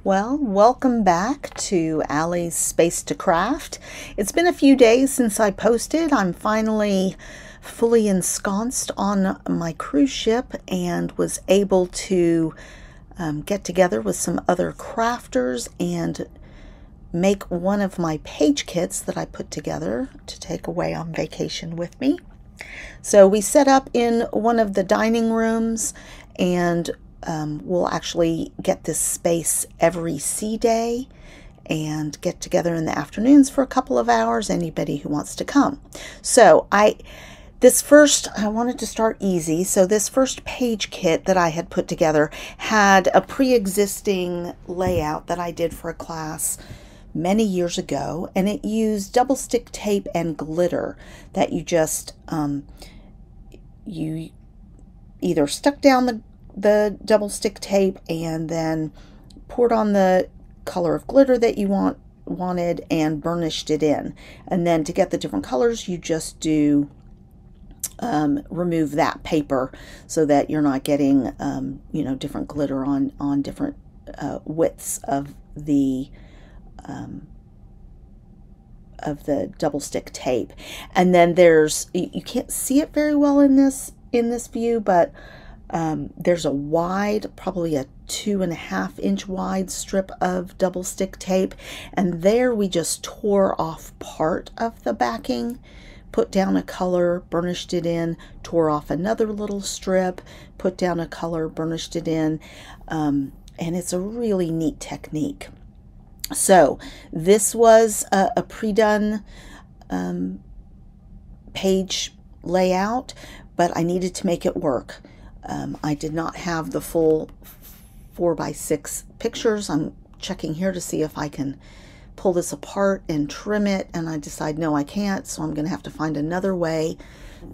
Well, welcome back to Allie's Space to Craft. It's been a few days since I posted. I'm finally fully ensconced on my cruise ship and was able to get together with some other crafters and make one of my page kits that I put together to take away on vacation with me. So we set up in one of the dining rooms, and we'll actually get this space every sea day and get together in the afternoons for a couple of hours, anybody who wants to come. So I wanted to start easy. So this first page kit that I had put together had a pre-existing layout that I did for a class many years ago, and it used double stick tape and glitter that you just you either stuck down the double stick tape and then poured on the color of glitter that you wanted and burnished it in. And then to get the different colors, you just do remove that paper so that you're not getting different glitter on different widths of the double stick tape. And then you can't see it very well in this view, but there's a wide, probably a 2.5 inch wide strip of double stick tape, and there we just tore off part of the backing, put down a color, burnished it in, tore off another little strip, put down a color, burnished it in, and it's a really neat technique. So this was a pre-done page layout, but I needed to make it work. I did not have the full 4x6 pictures. I'm checking here to see if I can pull this apart and trim it, and I decide no, I can't, so I'm going to have to find another way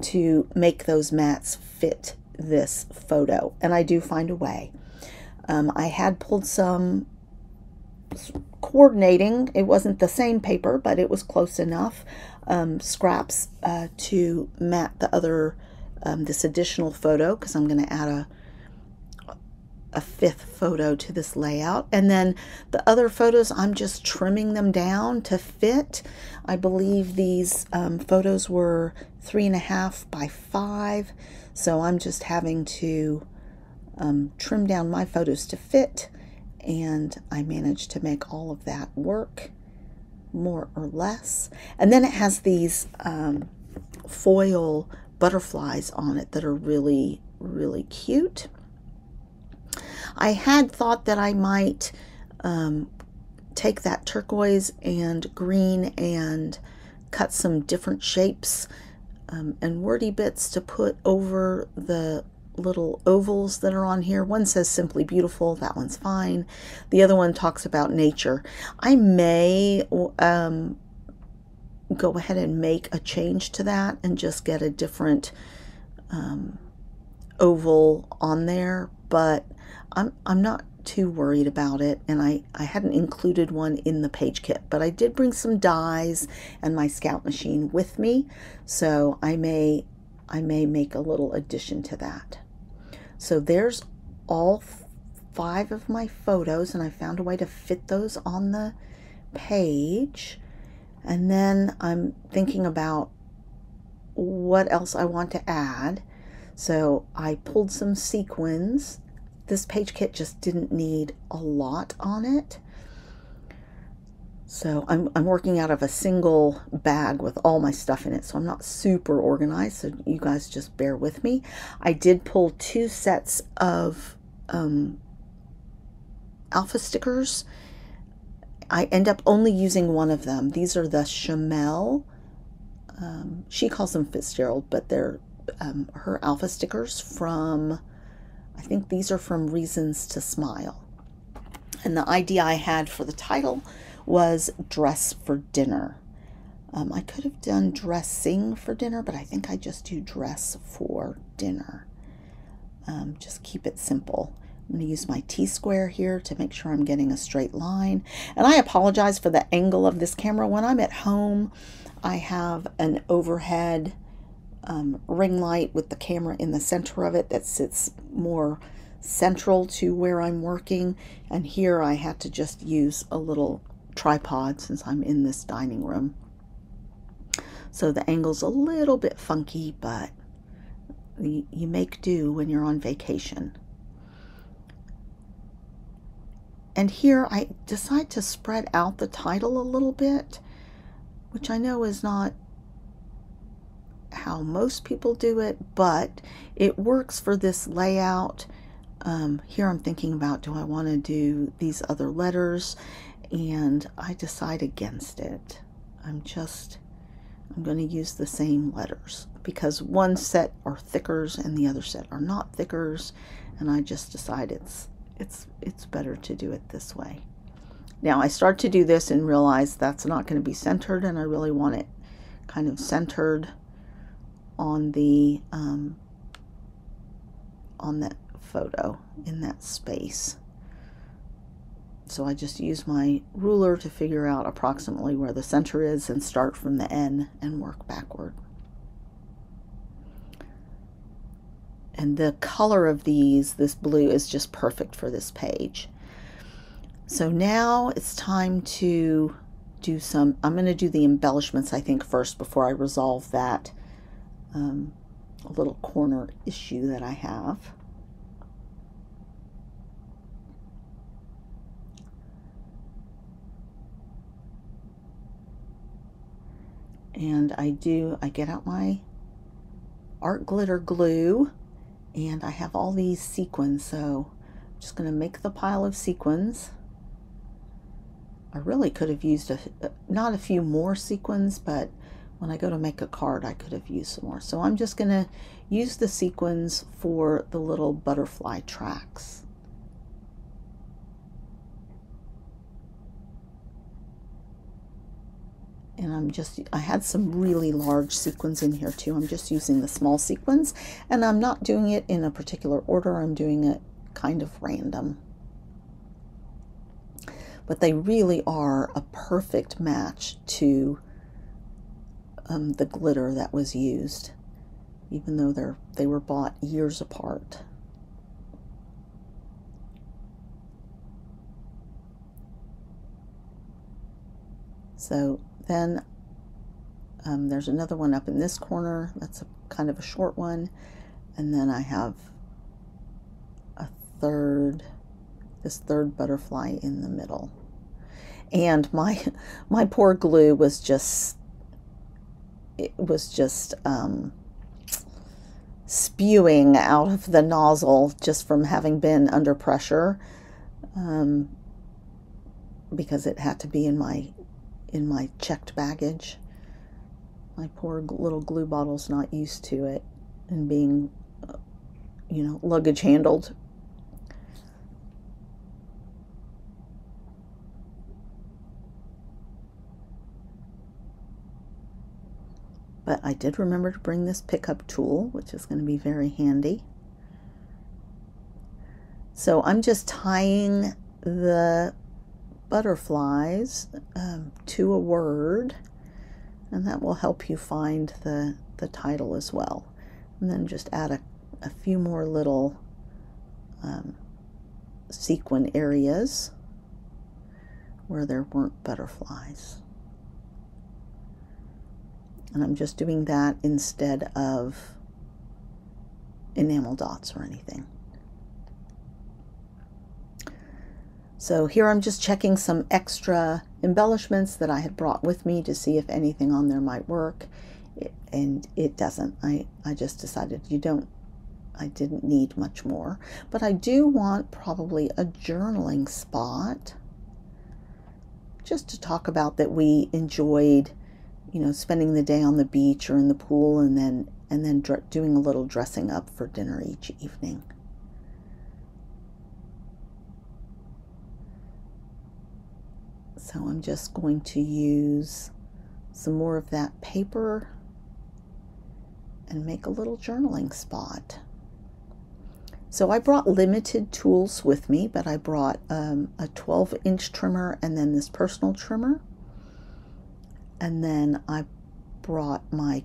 to make those mats fit this photo, and I do find a way. I had pulled some coordinating, it wasn't the same paper, but it was close enough, scraps to mat the other this additional photo, because I'm going to add a fifth photo to this layout. And then the other photos, I'm just trimming them down to fit. I believe these photos were 3.5 by 5, so I'm just having to trim down my photos to fit, and I managed to make all of that work more or less. And then it has these foil butterflies on it that are really, really cute. I had thought that I might take that turquoise and green and cut some different shapes and wordy bits to put over the little ovals that are on here. One says Simply Beautiful, that one's fine. The other one talks about nature. I may go ahead and make a change to that and just get a different oval on there, but I'm not too worried about it, and I hadn't included one in the page kit, but I did bring some dies and my scout machine with me, so I may make a little addition to that. So there's all 5 of my photos, and I found a way to fit those on the page. And then I'm thinking about what else I want to add. So I pulled some sequins. This page kit just didn't need a lot on it. So I'm working out of a single bag with all my stuff in it, so I'm not super organized, so you guys just bear with me. I did pull 2 sets of alpha stickers. I end up only using one of them. These are the Chamel. She calls them Fitzgerald, but they're her alpha stickers from, I think these are from Reasons to Smile. And the idea I had for the title was Dress for Dinner. I could have done Dressing for Dinner, but I think I just do Dress for Dinner. Just keep it simple. I'm going to use my T-square here to make sure I'm getting a straight line. And I apologize for the angle of this camera. When I'm at home, I have an overhead ring light with the camera in the center of it that sits more central to where I'm working, and here I had to just use a little tripod since I'm in this dining room. So the angle's a little bit funky, but you make do when you're on vacation. And here I decide to spread out the title a little bit, which I know is not how most people do it, but it works for this layout. Here I'm thinking about, do I want to do these other letters? And I decide against it. I'm going to use the same letters because one set are thickers and the other set are not thickers, and I just decide it's better to do it this way. Now I start to do this and realize that's not going to be centered, and I really want it kind of centered on the on that photo in that space. So I just use my ruler to figure out approximately where the center is and start from the N and work backward. And the color of this blue is just perfect for this page. So now it's time to do I'm going to do the embellishments, I think, first before I resolve that little corner issue that I have. And I get out my art glitter glue, and I have all these sequins, so I'm just going to make the pile of sequins. I really could have used not a few more sequins, but when I go to make a card I could have used some more. So I'm just going to use the sequins for the little butterfly tracks. And I had some really large sequins in here too. I'm just using the small sequins, and I'm not doing it in a particular order. I'm doing it kind of random. But they really are a perfect match to the glitter that was used, even though they were bought years apart. So then there's another one up in this corner. That's kind of a short one. And then I have this third butterfly in the middle. And my poor glue was just, spewing out of the nozzle just from having been under pressure, because it had to be in my checked baggage. My poor little glue bottle's not used to it and being, luggage handled. But I did remember to bring this pickup tool, which is going to be very handy. So I'm just tying the butterflies to a word, and that will help you find the title as well. And then just add a few more little sequin areas where there weren't butterflies. And I'm just doing that instead of enamel dots or anything. So here I'm just checking some extra embellishments that I had brought with me to see if anything on there might work. And it doesn't. I just decided I didn't need much more. But I do want probably a journaling spot, just to talk about that we enjoyed, spending the day on the beach or in the pool, and then doing a little dressing up for dinner each evening. So I'm just going to use some more of that paper and make a little journaling spot. So I brought limited tools with me, but I brought a 12-inch trimmer and then this personal trimmer. And then I brought my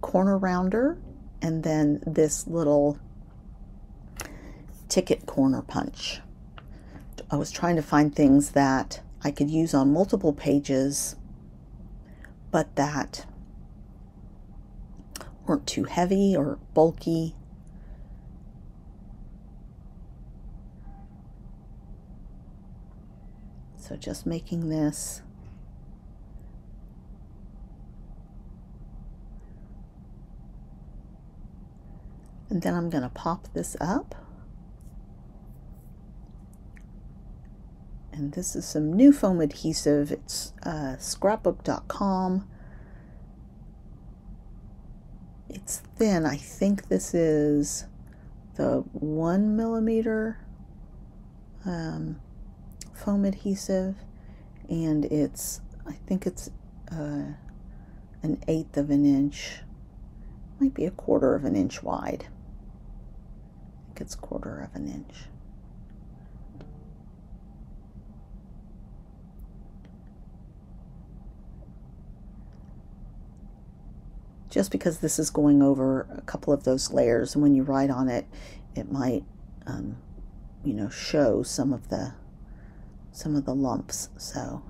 corner rounder and then this little ticket corner punch. I was trying to find things that I could use on multiple pages, but that weren't too heavy or bulky. So just making this. And then I'm going to pop this up. And this is some new foam adhesive. It's scrapbook.com. It's thin. I think this is the 1 millimeter foam adhesive, and it's, I think it's an 1/8 of an inch, might be 1/4 of an inch wide. I think it's 1/4 of an inch. Just because this is going over a couple of those layers, and when you write on it, it might, you know, show some of the lumps. So,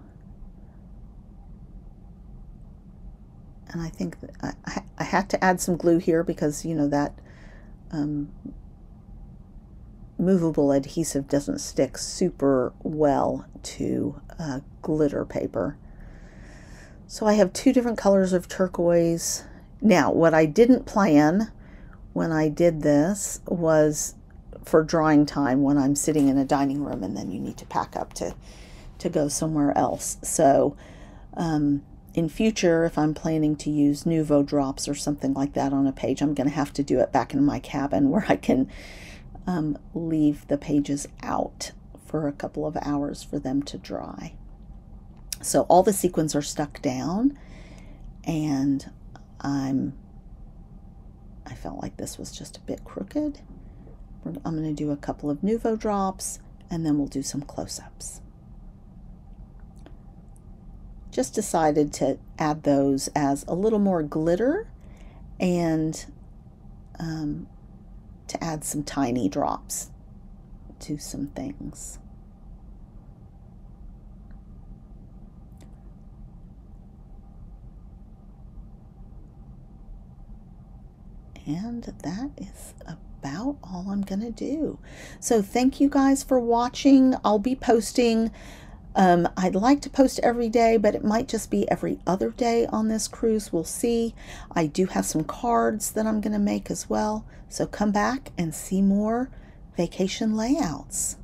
and I think that I had to add some glue here because, you know, that movable adhesive doesn't stick super well to glitter paper. So I have 2 different colors of turquoise. Now, what I didn't plan when I did this was for drawing time when I'm sitting in a dining room and then you need to pack up to go somewhere else. So in future, if I'm planning to use Nuvo drops or something like that on a page, I'm going to have to do it back in my cabin where I can leave the pages out for a couple of hours for them to dry. So all the sequins are stuck down, and I felt like this was just a bit crooked. I'm going to do a couple of Nuvo drops, and then we'll do some close-ups. Just decided to add those as a little more glitter, and to add some tiny drops to some things. And that is about all I'm going to do. So thank you guys for watching. I'll be posting, I'd like to post every day, but it might just be every other day on this cruise. We'll see. I do have some cards that I'm going to make as well. So come back and see more vacation layouts.